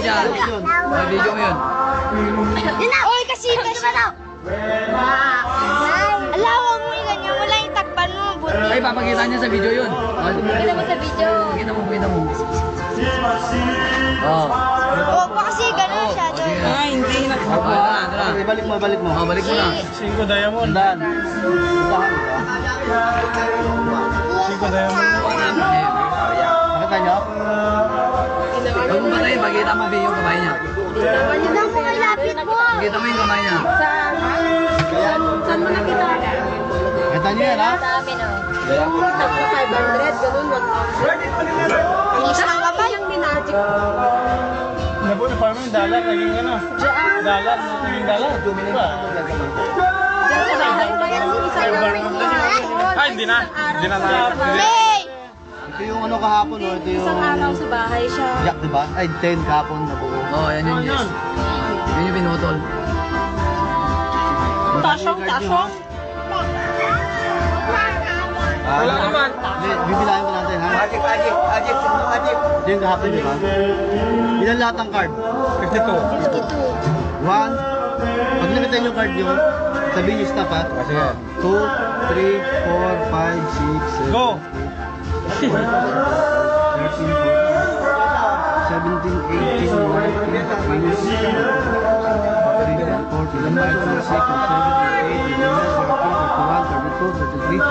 dyan. May video mo yun. Oy, kasi daw. Alawang mo yung ganyan. Wala yung takpan mo. Buti. Ay, papakita niya sa video yun. Kita mo sa video. Kita mo. Oo. Opo, kasi gano'n siya. Ay, hindi na. Balik mo. Balik mo na. 5 diamond. Dan. Cinco diamond. Nakita nyo? Huwag mo patayin, pakita mo yung kamay niya. Palitan mo kay lapit mo. Pakita mo yung kamay niya. Saan mo nakita? Nakita nyo yan, ha? Sa amin, oh. Tapos 500, gano'n, 1,000. Ilis ng kamay. Yung minagic. Napo na parang yung dollar, naging ano? Dollar, naging dollar. 2 minutes pa. Diyan sa bahay pa yan. Isang namin Ay, hindi na. Hindi na na. Hey! Ito yung ano kahapon, no? Ito yung... Isang araw sa bahay siya. Jack, diba? Ay, 10 kahapon na buo. Oo, yan yun. Yun yung pinutol. Tasong. Wala naman. Bibilahin mo natin, ha? Ajip. Ito yung kahapon, diba? Ilan lahat ang card? 52. 1. Pag nakita yung card nyo, sabihin nyo stop, ha? 2, 3, 4, 5, 6, 7, Go! 13, 14, 17, 18, 19, 20, 21, 22, 23, 24, 25, 26,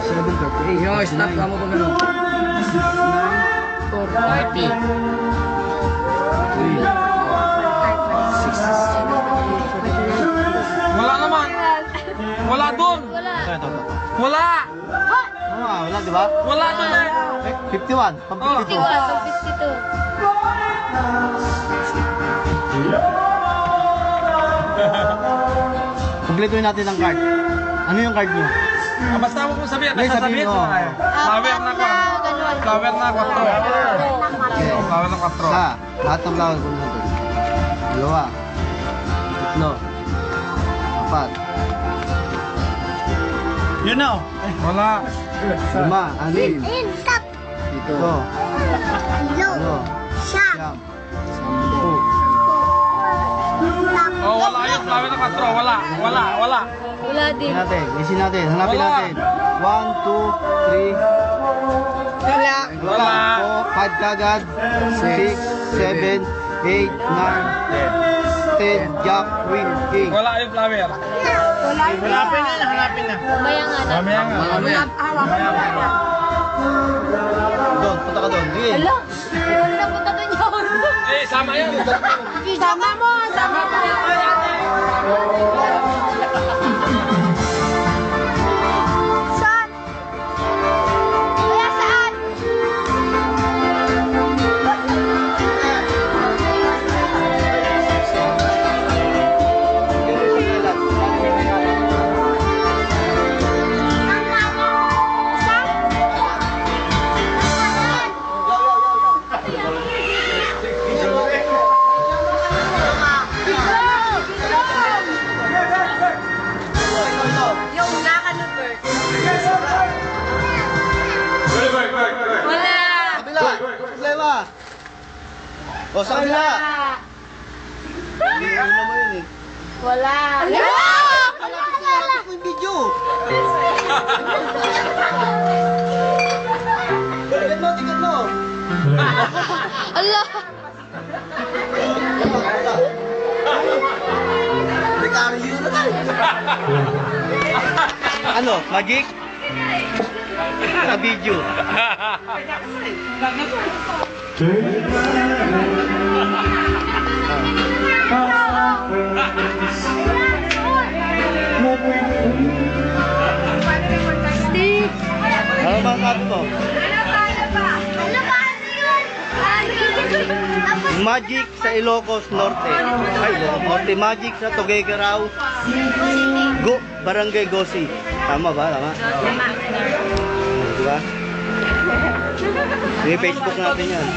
27, 28, Yo, stop ka mo kung ano. 29, 30, Wala naman. Wala doon. ito. Wala. Wala, di ba? Wala doon eh. 51, pang 52. 52. Kumpletuhin natin ang card. Ano yung card nyo? Basta mo kung sabihin. Hindi, Basta sabihin sabihin. mo. Flower na ko. Flower na 4. Flower na 4. Isa, lahat ng flower kung natin. 2, 3, 4. You know. Wala. 5, 6, Stop. 7, 8, 9, 10, Siya. 11, 12. Oh, wala yun. Flower na 4. Wala. Wala din. Isin natin, hanapin Wala. natin. 1, 2, 3. Wala. Wala. 5 kagad. 6, 7, 8, 9, 10. Jack, Queen, King. Wala yung flower. Hanapin na. Mamaya nga na. Mamaya nga. Mamaya. Doon, punta ka doon. Sige. Hala. Wala na punta doon yun. Eh, sama yan. Sama mo. Saan? Kuya, saan? Yung naka-Lubert. Wala. Kabila. Problema. O, sa kabila. Hindi naman yun eh. Wala. Wala yung video. Tingnan mo. Allah. Ano? Magic? Naka-video. Stick. Ano ba ang card mo? Magic sa Ilocos Norte. Ay, Ilocos Norte. Magic sa Tuguegarao. Barangay Gosi. Tama ba? Tama? Diba? Sige, Facebook natin yan.